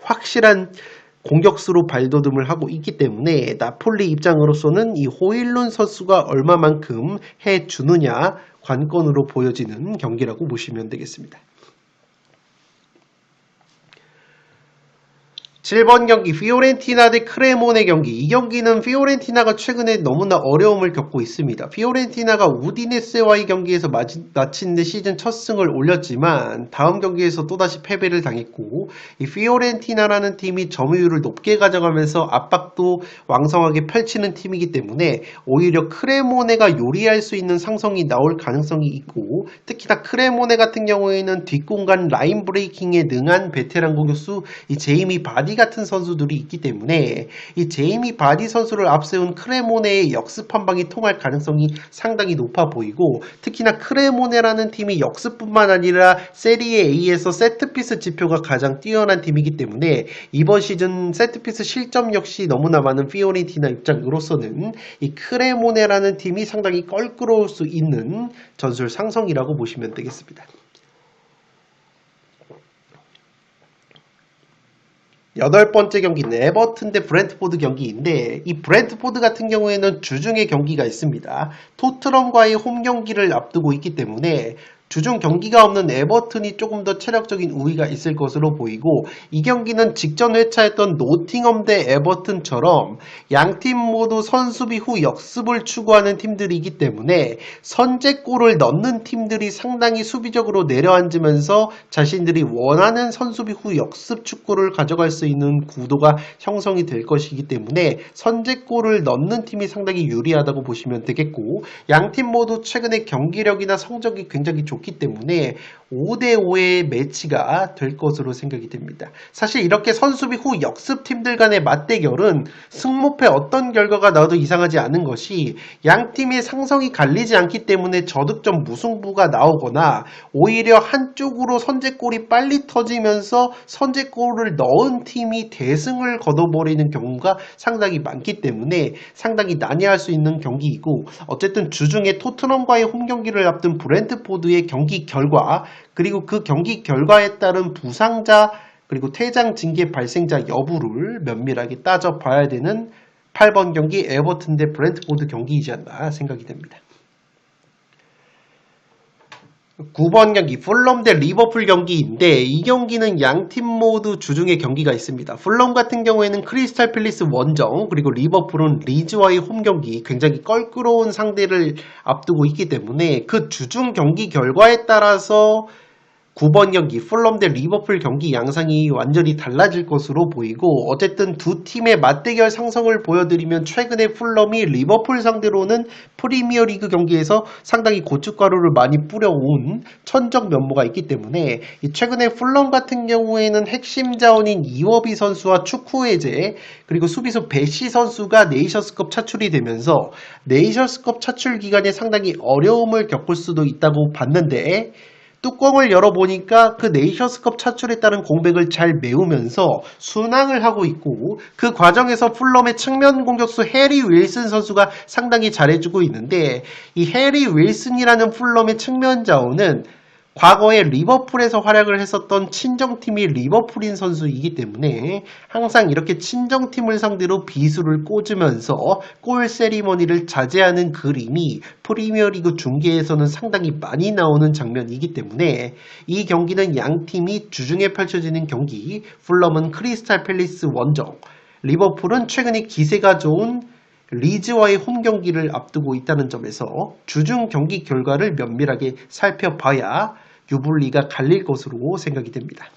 확실한 공격수로 발돋움을 하고 있기 때문에 나폴리 입장으로서는 이 호일룬 선수가 얼마만큼 해주느냐 관건으로 보여지는 경기라고 보시면 되겠습니다. 7번 경기 피오렌티나 대 크레모네 경기, 이 경기는 피오렌티나가 최근에 너무나 어려움을 겪고 있습니다. 피오렌티나가 우디네세와의 경기에서 마침내 시즌 첫 승을 올렸지만 다음 경기에서 또다시 패배를 당했고, 이 피오렌티나라는 팀이 점유율을 높게 가져가면서 압박도 왕성하게 펼치는 팀이기 때문에 오히려 크레모네가 요리할 수 있는 상성이 나올 가능성이 있고, 특히나 크레모네 같은 경우에는 뒷공간 라인 브레이킹에 능한 베테랑 공격수 이 제이미 바디 같은 선수들이 있기 때문에 이 제이미 바디 선수를 앞세운 크레모네의 역습 한 방이 통할 가능성이 상당히 높아 보이고, 특히나 크레모네라는 팀이 역습뿐만 아니라 세리에 A에서 세트피스 지표가 가장 뛰어난 팀이기 때문에 이번 시즌 세트피스 실점 역시 너무나 많은 피오렌티나 입장으로서는 이 크레모네라는 팀이 상당히 껄끄러울 수 있는 전술 상성이라고 보시면 되겠습니다. 여덟 번째 경기는 에버튼 대 브렌트포드 경기인데, 이 브렌트포드 같은 경우에는 주중에 경기가 있습니다. 토트넘과의 홈 경기를 앞두고 있기 때문에 주중 경기가 없는 에버튼이 조금 더 체력적인 우위가 있을 것으로 보이고, 이 경기는 직전 회차했던 노팅엄 대 에버튼처럼 양팀 모두 선수비 후 역습을 추구하는 팀들이기 때문에 선제골을 넣는 팀들이 상당히 수비적으로 내려앉으면서 자신들이 원하는 선수비 후 역습 축구를 가져갈 수 있는 구도가 형성이 될 것이기 때문에 선제골을 넣는 팀이 상당히 유리하다고 보시면 되겠고, 양팀 모두 최근에 경기력이나 성적이 굉장히 좋기 때문에 5대5의 매치가 될 것으로 생각이 됩니다. 사실 이렇게 선수비 후 역습팀들 간의 맞대결은 승무패 어떤 결과가 나와도 이상하지 않은 것이, 양팀의 상성이 갈리지 않기 때문에 저득점 무승부가 나오거나 오히려 한쪽으로 선제골이 빨리 터지면서 선제골을 넣은 팀이 대승을 거둬버리는 경우가 상당히 많기 때문에 상당히 난해할 수 있는 경기이고, 어쨌든 주중에 토트넘과의 홈경기를 앞둔 브렌트포드의 경기 결과, 그리고 그 경기 결과에 따른 부상자 그리고 퇴장 징계 발생자 여부를 면밀하게 따져봐야 되는 8번 경기 에버튼 대 브렌트포드 경기이지 않나 생각이 됩니다. 9번 경기 풀럼 대 리버풀 경기인데, 이 경기는 양팀 모두 주중에 경기가 있습니다. 풀럼 같은 경우에는 크리스탈 팰리스 원정, 그리고 리버풀은 리즈와의 홈 경기, 굉장히 껄끄러운 상대를 앞두고 있기 때문에 그 주중 경기 결과에 따라서 9번 경기 풀럼 대 리버풀 경기 양상이 완전히 달라질 것으로 보이고, 어쨌든 두 팀의 맞대결 상성을 보여드리면 최근에 풀럼이 리버풀 상대로는 프리미어리그 경기에서 상당히 고춧가루를 많이 뿌려온 천적 면모가 있기 때문에, 최근에 풀럼 같은 경우에는 핵심 자원인 이워비 선수와 축구해제 그리고 수비수 베시 선수가 네이션스컵 차출이 되면서 네이션스컵 차출 기간에 상당히 어려움을 겪을 수도 있다고 봤는데, 뚜껑을 열어보니까 그 네이션스컵 차출에 따른 공백을 잘 메우면서 순항을 하고 있고, 그 과정에서 풀럼의 측면 공격수 해리 윌슨 선수가 상당히 잘해주고 있는데, 이 해리 윌슨이라는 풀럼의 측면 자원은 과거에 리버풀에서 활약을 했었던 친정팀이 리버풀인 선수이기 때문에 항상 이렇게 친정팀을 상대로 비수를 꽂으면서 골 세리머니를 자제하는 그림이 프리미어리그 중계에서는 상당히 많이 나오는 장면이기 때문에, 이 경기는 양팀이 주중에 펼쳐지는 경기, 풀럼은 크리스탈 팰리스 원정, 리버풀은 최근에 기세가 좋은 리즈와의 홈 경기를 앞두고 있다는 점에서 주중 경기 결과를 면밀하게 살펴봐야 유불리가 갈릴 것으로 생각이 됩니다.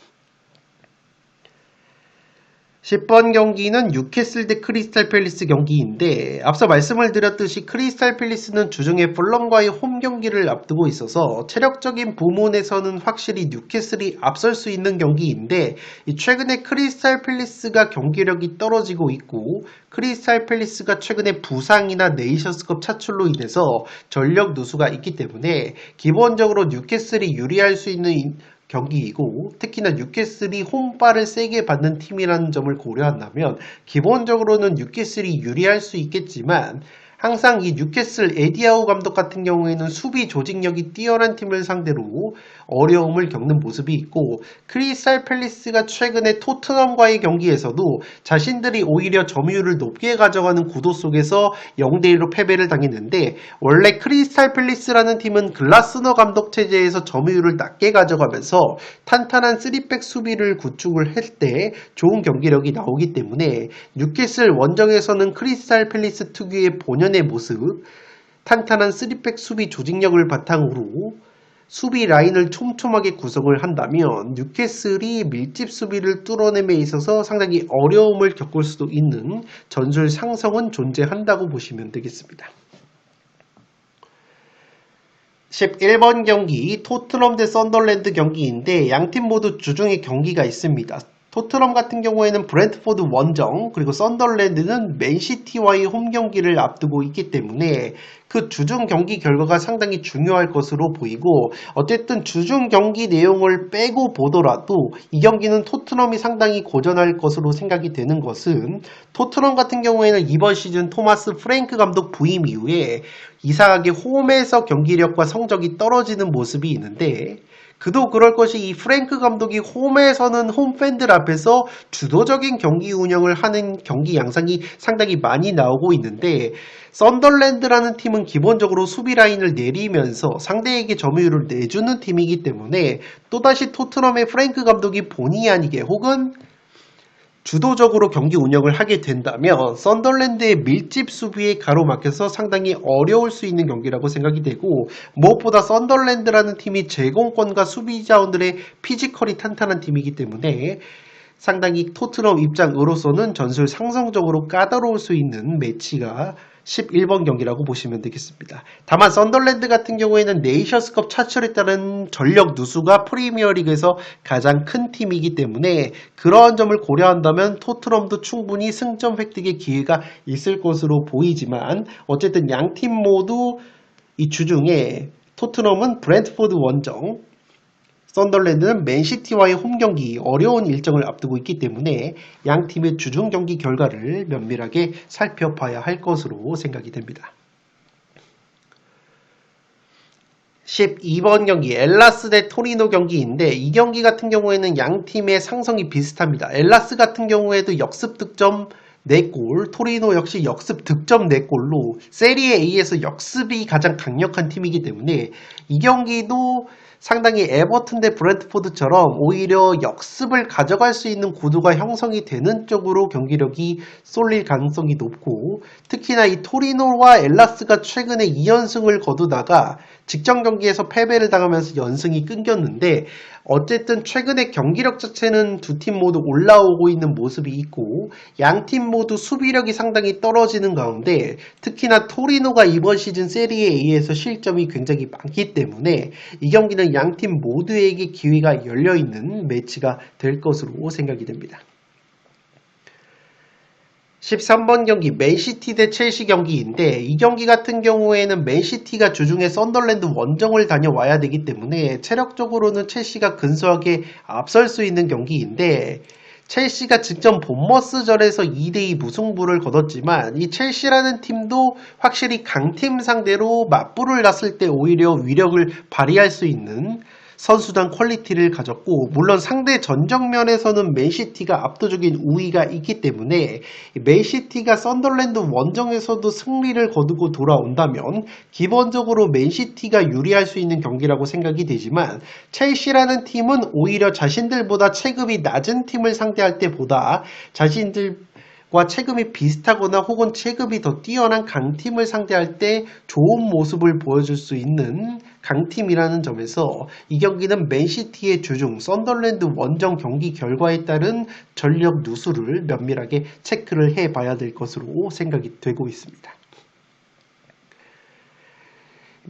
10번 경기는 뉴캐슬 대 크리스탈 팰리스 경기인데, 앞서 말씀을 드렸듯이 크리스탈 팰리스는 주중에 풀럼과의 홈 경기를 앞두고 있어서 체력적인 부문에서는 확실히 뉴캐슬이 앞설 수 있는 경기인데, 최근에 크리스탈 팰리스가 경기력이 떨어지고 있고, 크리스탈 팰리스가 최근에 부상이나 네이션스컵 차출로 인해서 전력 누수가 있기 때문에 기본적으로 뉴캐슬이 유리할 수 있는 경기이고, 특히나 뉴캐슬이 홈발을 세게 받는 팀이라는 점을 고려한다면 기본적으로는 뉴캐슬이 유리할 수 있겠지만, 항상 이 뉴캐슬 에디아우 감독 같은 경우에는 수비 조직력이 뛰어난 팀을 상대로 어려움을 겪는 모습이 있고, 크리스탈 팰리스가 최근에 토트넘과의 경기에서도 자신들이 오히려 점유율을 높게 가져가는 구도 속에서 0대1로 패배를 당했는데, 원래 크리스탈 팰리스라는 팀은 글라스너 감독 체제에서 점유율을 낮게 가져가면서 탄탄한 3백 수비를 구축을 할 때 좋은 경기력이 나오기 때문에, 뉴캐슬 원정에서는 크리스탈 팰리스 특유의 본연의 모습, 탄탄한 3백 수비 조직력을 바탕으로 수비 라인을 촘촘하게 구성을 한다면 뉴캐슬이 밀집 수비를 뚫어냄에 있어서 상당히 어려움을 겪을 수도 있는 전술 상성은 존재한다고 보시면 되겠습니다. 11번 경기 토트넘 대 썬더랜드 경기인데, 양팀 모두 주중에 경기가 있습니다. 토트넘 같은 경우에는 브렌트포드 원정, 그리고 썬더랜드는 맨시티와의 홈 경기를 앞두고 있기 때문에 그 주중 경기 결과가 상당히 중요할 것으로 보이고, 어쨌든 주중 경기 내용을 빼고 보더라도 이 경기는 토트넘이 상당히 고전할 것으로 생각이 되는 것은, 토트넘 같은 경우에는 이번 시즌 토마스 프랭크 감독 부임 이후에 이상하게 홈에서 경기력과 성적이 떨어지는 모습이 있는데, 그도 그럴 것이 이 프랭크 감독이 홈에서는 홈팬들 앞에서 주도적인 경기 운영을 하는 경기 양상이 상당히 많이 나오고 있는데 썬덜랜드라는 팀은 기본적으로 수비 라인을 내리면서 상대에게 점유율을 내주는 팀이기 때문에 또다시 토트넘의 프랭크 감독이 본의 아니게 혹은 주도적으로 경기 운영을 하게 된다면 썬덜랜드의 밀집 수비에 가로막혀서 상당히 어려울 수 있는 경기라고 생각이 되고 무엇보다 썬덜랜드라는 팀이 제공권과 수비 자원들의 피지컬이 탄탄한 팀이기 때문에 상당히 토트넘 입장으로서는 전술 상성적으로 까다로울 수 있는 매치가 11번 경기라고 보시면 되겠습니다. 다만 썬덜랜드 같은 경우에는 네이션스컵 차출에 따른 전력 누수가 프리미어리그에서 가장 큰 팀이기 때문에 그러한 점을 고려한다면 토트넘도 충분히 승점 획득의 기회가 있을 것으로 보이지만 어쨌든 양팀 모두 이 주중에 토트넘은 브랜트포드 원정, 썬덜랜드는 맨시티와의 홈경기 어려운 일정을 앞두고 있기 때문에 양 팀의 주중 경기 결과를 면밀하게 살펴봐야 할 것으로 생각이 됩니다. 12번 경기 엘라스 대 토리노 경기인데 이 경기 같은 경우에는 양 팀의 상성이 비슷합니다. 엘라스 같은 경우에도 역습 득점 4골, 토리노 역시 역습 득점 4골로 세리에 A에서 역습이 가장 강력한 팀이기 때문에 이 경기도 상당히 에버튼 대 브랜트포드처럼 오히려 역습을 가져갈 수 있는 구도가 형성이 되는 쪽으로 경기력이 쏠릴 가능성이 높고 특히나 이 토리노와 엘라스가 최근에 2연승을 거두다가 직전 경기에서 패배를 당하면서 연승이 끊겼는데 어쨌든 최근에 경기력 자체는 두 팀 모두 올라오고 있는 모습이 있고 양 팀 모두 수비력이 상당히 떨어지는 가운데 특히나 토리노가 이번 시즌 세리에 A에서 실점이 굉장히 많기 때문에 이 경기는 양 팀 모두에게 기회가 열려있는 매치가 될 것으로 생각이 됩니다. 13번 경기 맨시티 대 첼시 경기인데 이 경기 같은 경우에는 맨시티가 주중에 썬덜랜드 원정을 다녀와야 되기 때문에 체력적으로는 첼시가 근소하게 앞설 수 있는 경기인데 첼시가 직전 본머스전에서 2대2 무승부를 거뒀지만 이 첼시라는 팀도 확실히 강팀 상대로 맞불을 났을 때 오히려 위력을 발휘할 수 있는 선수단 퀄리티를 가졌고 물론 상대 전적면에서는 맨시티가 압도적인 우위가 있기 때문에 맨시티가 썬덜랜드 원정에서도 승리를 거두고 돌아온다면 기본적으로 맨시티가 유리할 수 있는 경기라고 생각이 되지만 첼시라는 팀은 오히려 자신들보다 체급이 낮은 팀을 상대할 때보다 자신들과 체급이 비슷하거나 혹은 체급이 더 뛰어난 강팀을 상대할 때 좋은 모습을 보여줄 수 있는 강팀이라는 점에서 이 경기는 맨시티의 주중 썬덜랜드 원정 경기 결과에 따른 전력 누수를 면밀하게 체크를 해봐야 될 것으로 생각이 되고 있습니다.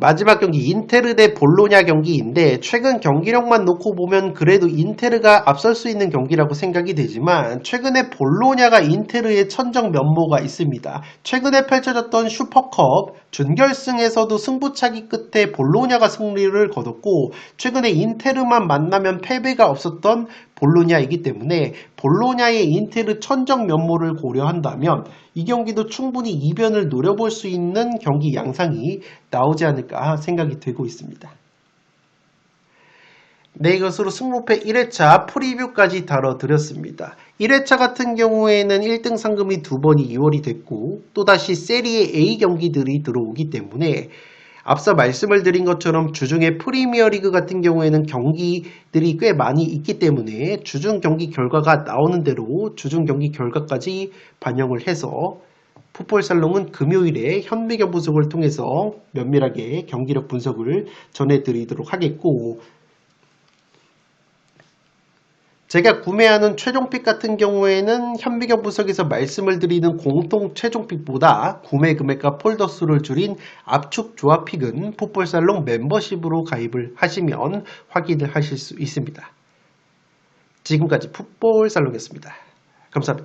마지막 경기 인테르 대 볼로냐 경기인데 최근 경기력만 놓고 보면 그래도 인테르가 앞설 수 있는 경기라고 생각이 되지만 최근에 볼로냐가 인테르의 천정 면모가 있습니다. 최근에 펼쳐졌던 슈퍼컵 준결승에서도 승부차기 끝에 볼로냐가 승리를 거뒀고 최근에 인테르만 만나면 패배가 없었던 볼로냐이기 때문에 볼로냐의 인테르 천정 면모를 고려한다면 이 경기도 충분히 이변을 노려볼 수 있는 경기 양상이 나오지 않을까 생각이 되고 있습니다. 네, 이것으로 승부패 1회차 프리뷰까지 다뤄드렸습니다. 1회차 같은 경우에는 1등 상금이 2번이 2월이 됐고 또다시 세리에 A 경기들이 들어오기 때문에 앞서 말씀을 드린 것처럼 주중에 프리미어리그 같은 경우에는 경기들이 꽤 많이 있기 때문에 주중 경기 결과가 나오는 대로 주중 경기 결과까지 반영을 해서 풋볼살롱은 금요일에 현미경 분석을 통해서 면밀하게 경기력 분석을 전해드리도록 하겠고 제가 구매하는 최종픽 같은 경우에는 현미경 분석에서 말씀을 드리는 공통 최종픽보다 구매 금액과 폴더 수를 줄인 압축 조합픽은 풋볼살롱 멤버십으로 가입을 하시면 확인을 하실 수 있습니다. 지금까지 풋볼살롱이었습니다. 감사합니다.